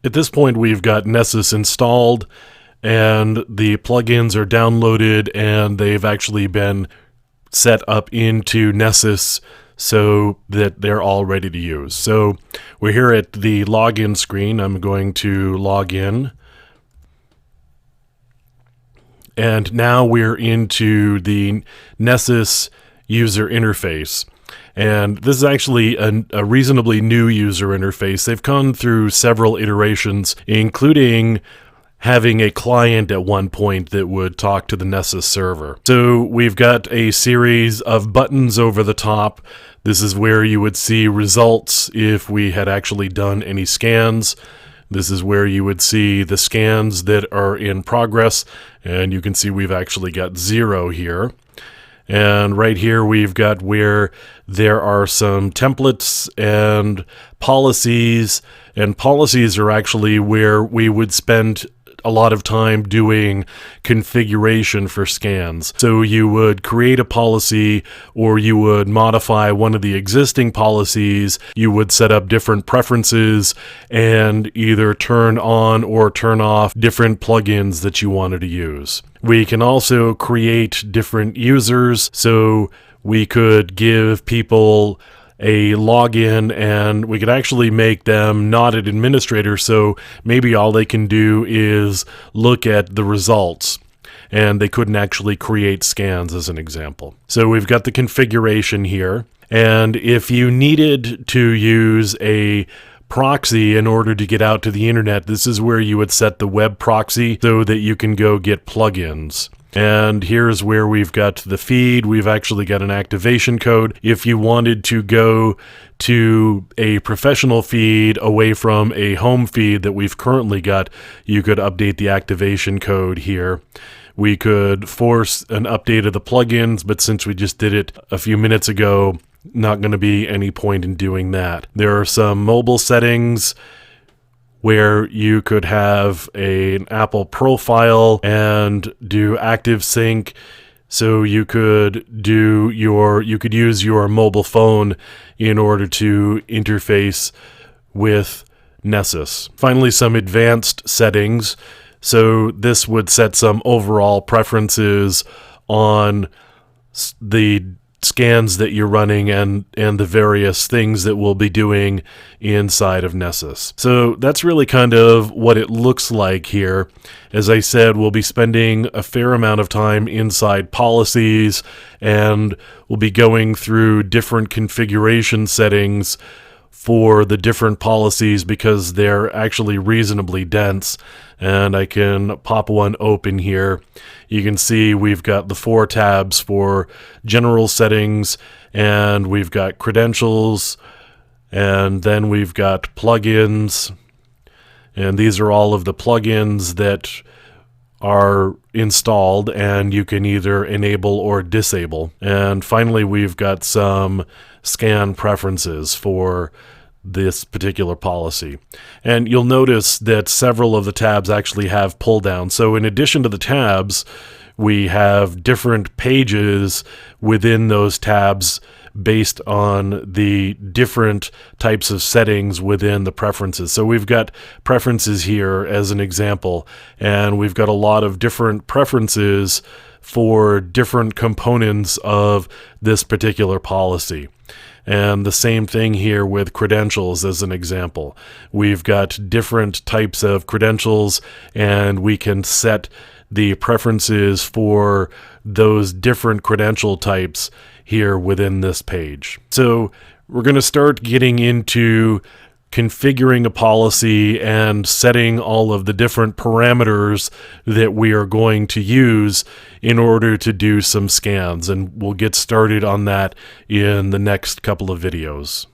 At this point, we've got Nessus installed, and the plugins are downloaded, and they've actually been set up into Nessus so that they're all ready to use. So we're here at the login screen. I'm going to log in. And now we're into the Nessus user interface. And this is actually a reasonably new user interface. They've gone through several iterations, including having a client at one point that would talk to the Nessus server. So we've got a series of buttons over the top. This is where you would see results if we had actually done any scans. This is where you would see the scans that are in progress, and you can see we've actually got 0 here. And right here we've got where there are some templates and policies are actually where we would spend a lot of time doing configuration for scans. So you would create a policy, or you would modify one of the existing policies. You would set up different preferences and either turn on or turn off different plugins that you wanted to use. We can also create different users, so we could give people a login, and we could actually make them not an administrator, so maybe all they can do is look at the results, and they couldn't actually create scans as an example. So we've got the configuration here, and if you needed to use a proxy in order to get out to the internet, this is where you would set the web proxy so that you can go get plugins. And here's where we've got the feed. We've actually got an activation code. If you wanted to go to a professional feed away from a home feed that we've currently got, you could update the activation code here. We could force an update of the plugins, but since we just did it a few minutes ago, not going to be any point in doing that. There are some mobile settings where you could have an Apple profile and do active sync. So you could use your mobile phone in order to interface with Nessus. Finally, some advanced settings. So this would set some overall preferences on the scans that you're running and the various things that we'll be doing inside of Nessus. So that's really kind of what it looks like here. As I said, we'll be spending a fair amount of time inside policies, and we'll be going through different configuration settings for the different policies because they're actually reasonably dense. And I can pop one open here. You can see we've got the 4 tabs for general settings, and we've got credentials, and then we've got plugins. And these are all of the plugins that are installed, and you can either enable or disable. And finally, we've got some scan preferences for this particular policy. And you'll notice that several of the tabs actually have pull down. So in addition to the tabs, we have different pages within those tabs based on the different types of settings within the preferences. So we've got preferences here as an example, and we've got a lot of different preferences for different components of this particular policy. And the same thing here with credentials as an example. We've got different types of credentials, and we can set the preferences for those different credential types here within this page. So we're going to start getting into configuring a policy and setting all of the different parameters that we are going to use in order to do some scans. And we'll get started on that in the next couple of videos.